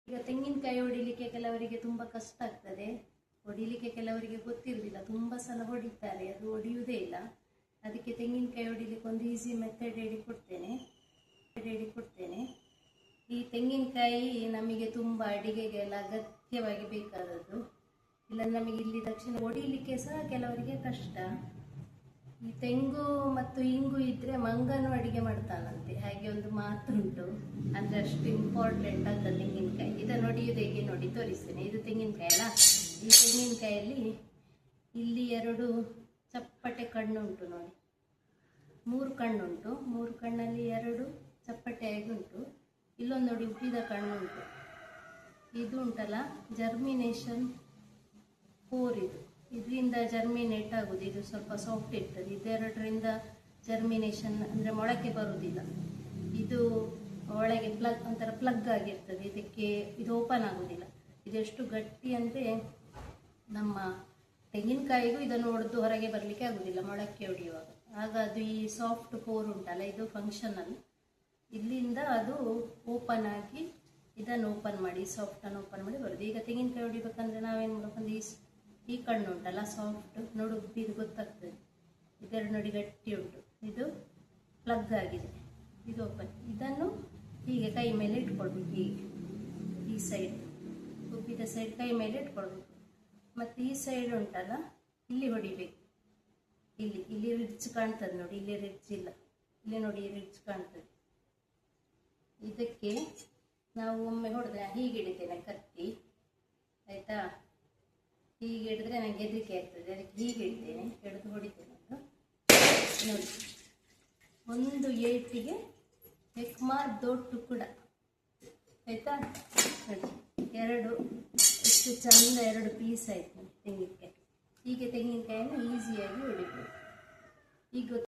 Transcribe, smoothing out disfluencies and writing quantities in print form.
ಈಗ ತೆಂಗಿನಕಾಯಿ ಹೊಡಿಲಿಕ್ಕೆ ಕೆಲವರಿಗೆ ತುಂಬಾ ಕಷ್ಟ ಆಗ್ತದೆ, ಹೊಡಿಲಿಕ್ಕೆ ಕೆಲವರಿಗೆ ಗೊತ್ತಿರುವುದಿಲ್ಲ, ತುಂಬಾ ಸಲ ಹೊಡಿತಾರೆ, ಅದು ಹೊಡಿಯುವುದೇ ಇಲ್ಲ. ಅದಕ್ಕೆ ತೆಂಗಿನಕಾಯಿ ಹೊಡಿಲಿಕ್ಕೆ ಒಂದು ಈಸಿ ಮೆಥಡ್ ಹೇಳಿಕೊಡ್ತೇನೆ. ಈ ತೆಂಗಿನಕಾಯಿ ನಮಗೆ ತುಂಬಾ ಅಡಿಗೆಗೆಲ್ಲ ಅಗತ್ಯವಾಗಿ ಬೇಕಾದದ್ದು. ಇಲ್ಲ ನಮಗೆ ಇಲ್ಲಿ ದಕ್ಷಿಣ ಹೊಡಿಲಿಕ್ಕೆ ಸಹ ಕೆಲವರಿಗೆ ಕಷ್ಟ. ಈ ತೆಂಗು ಮತ್ತು ಇಂಗು ಇದ್ರೆ ಮಂಗನು ಅಡಿಗೆ ಮಾಡ್ತಾನಂತೆ, ಹಾಗೆ ಒಂದು ಮಾತುಂಟು. ಅಂದ್ರೆ ಅಷ್ಟು ಇಂಪಾರ್ಟೆಂಟ್ ಅಂತ ತೆಂಗಿನಕಾಯಿ. ಇದನ್ನು ಹೊಡಿಯೋದು ಹೇಗೆ ನೋಡಿ ತೋರಿಸ್ತೇನೆ. ಇದು ತೆಂಗಿನಕಾಯಿ ಅಲ್ಲ. ಈ ತೆಂಗಿನಕಾಯಲ್ಲಿ ಇಲ್ಲಿ 2 ಚಪ್ಪಟೆ ಕಣ್ಣುಂಟು ನೋಡಿ, 3 ಕಣ್ಣುಂಟು. 3 ಕಣ್ಣಲ್ಲಿ 2 ಚಪ್ಪಟೆಯಾಗಿ ಉಂಟು. ಇಲ್ಲೊಂದು ನೋಡಿ ಉಬ್ಬಿದ ಕಣ್ಣುಂಟು. ಇದು ಉಂಟಲ್ಲ ಜರ್ಮಿನೇಷನ್ 4. ಇದರಿಂದ ಜರ್ಮಿನೇಟ್ ಆಗುದು. ಇದು ಸ್ವಲ್ಪ ಸಾಫ್ಟ್ ಇರ್ತದೆ. ಇದೆರಡರಿಂದ ಜರ್ಮಿನೇಷನ್ ಅಂದ್ರೆ ಮೊಳಕೆ ಬರುವುದಿಲ್ಲ. ಇದು ಒಳಗೆ ಒಂಥರ ಪ್ಲಗ್ ಆಗಿರ್ತದೆ. ಇದಕ್ಕೆ ಇದು ಓಪನ್ ಆಗುದಿಲ್ಲ. ಇದೆಷ್ಟು ಗಟ್ಟಿ ಅಂದ್ರೆ ನಮ್ಮ ತೆಂಗಿನಕಾಯಿಗೂ ಇದನ್ನು ಹೊಡೆದು ಹೊರಗೆ ಬರ್ಲಿಕ್ಕೆ ಆಗುದಿಲ್ಲ ಮೊಳಕೆ ಹೊಡೆಯುವಾಗ. ಆಗ ಅದು ಈ ಸಾಫ್ಟ್ ಕೋರ್ ಉಂಟಲ್ಲ, ಇದು ಫಂಕ್ಷನಲ್. ಇಲ್ಲಿಂದ ಅದು ಓಪನ್ ಆಗಿ ಇದನ್ನು ಓಪನ್ ಮಾಡಿ, ಸಾಫ್ಟ್ ಅನ್ನು ಓಪನ್ ಮಾಡಿ ಬರುದು. ಈಗ ತೆಂಗಿನಕಾಯಿ ಹೊಡಿಬೇಕಂದ್ರೆ ನಾವೇನ್ ಮಾಡ್ಬೇಕಂದ್ರೆ ಈ ಕಣ್ಣು ಉಂಟಲ್ಲ ಸಾಫ್ಟ್ ನೋಡು, ಇದು ಗೊತ್ತಾಗ್ತದೆ. ಇದೆರಡು ನೋಡಿ ಗಟ್ಟಿ ಉಂಟು, ಇದು ಪ್ಲಗ್ ಆಗಿದೆ, ಇದು ಓಪನ್. ಇದನ್ನು ಹೀಗೆ ಕೈ ಮೇಲೆ ಇಟ್ಕೊಳ್ಬೇಕು. ಹೀಗೆ ಈ ಸೈಡ್ ಉಬ್ಬಿದ ಸೈಡ್ ಕೈ ಮೇಲೆ ಇಟ್ಕೊಳ್ಬೇಕು. ಮತ್ತೆ ಈ ಸೈಡ್ ಉಂಟಲ್ಲ ಇಲ್ಲಿ ಹೊಡಿಬೇಕು. ಇಲ್ಲಿ ರಿಡ್ಜ್ ಕಾಣ್ತದೆ ನೋಡಿ, ಇಲ್ಲಿ ರಿಡ್ಜ್ ಇಲ್ಲ, ಇಲ್ಲಿ ನೋಡಿ ರಿಡ್ಜ್ ಕಾಣ್ತದೆ. ಇದಕ್ಕೆ ನಾವು ಒಮ್ಮೆ ಹೊಡೆದ್ರೆ ಹೀಗೆ ಹಿಡಿತೇನೆ ಕತ್ತಿ, ಆಯ್ತಾ? ಹೀಗೆ ಹಿಡಿದ್ರೆ ನನಗೆ ಹೆದರಿಕೆ ಆಗ್ತದೆ, ಅದಕ್ಕೆ ಹೀಗೆ ಹಿಡಿತೇನೆ, ಹಿಡಿದು ಹೊಡಿತೇನೆ. ನೋಡಿ, ಒಂದು ಏಟಿಗೆ ಎಕ್ಮಾರ್ ದೊಡ್ಡ ಕೂಡ, ಆಯ್ತಾ? ನೋಡಿ 2 ಎಷ್ಟು ಚಂದ 2 ಪೀಸ್ ಆಯ್ತು ತೆಂಗಿನಕಾಯಿ. ಹೀಗೆ ತೆಂಗಿನಕಾಯಿಯನ್ನು ಈಸಿಯಾಗಿ ಹೊಡಿಬೋದು. ಈಗ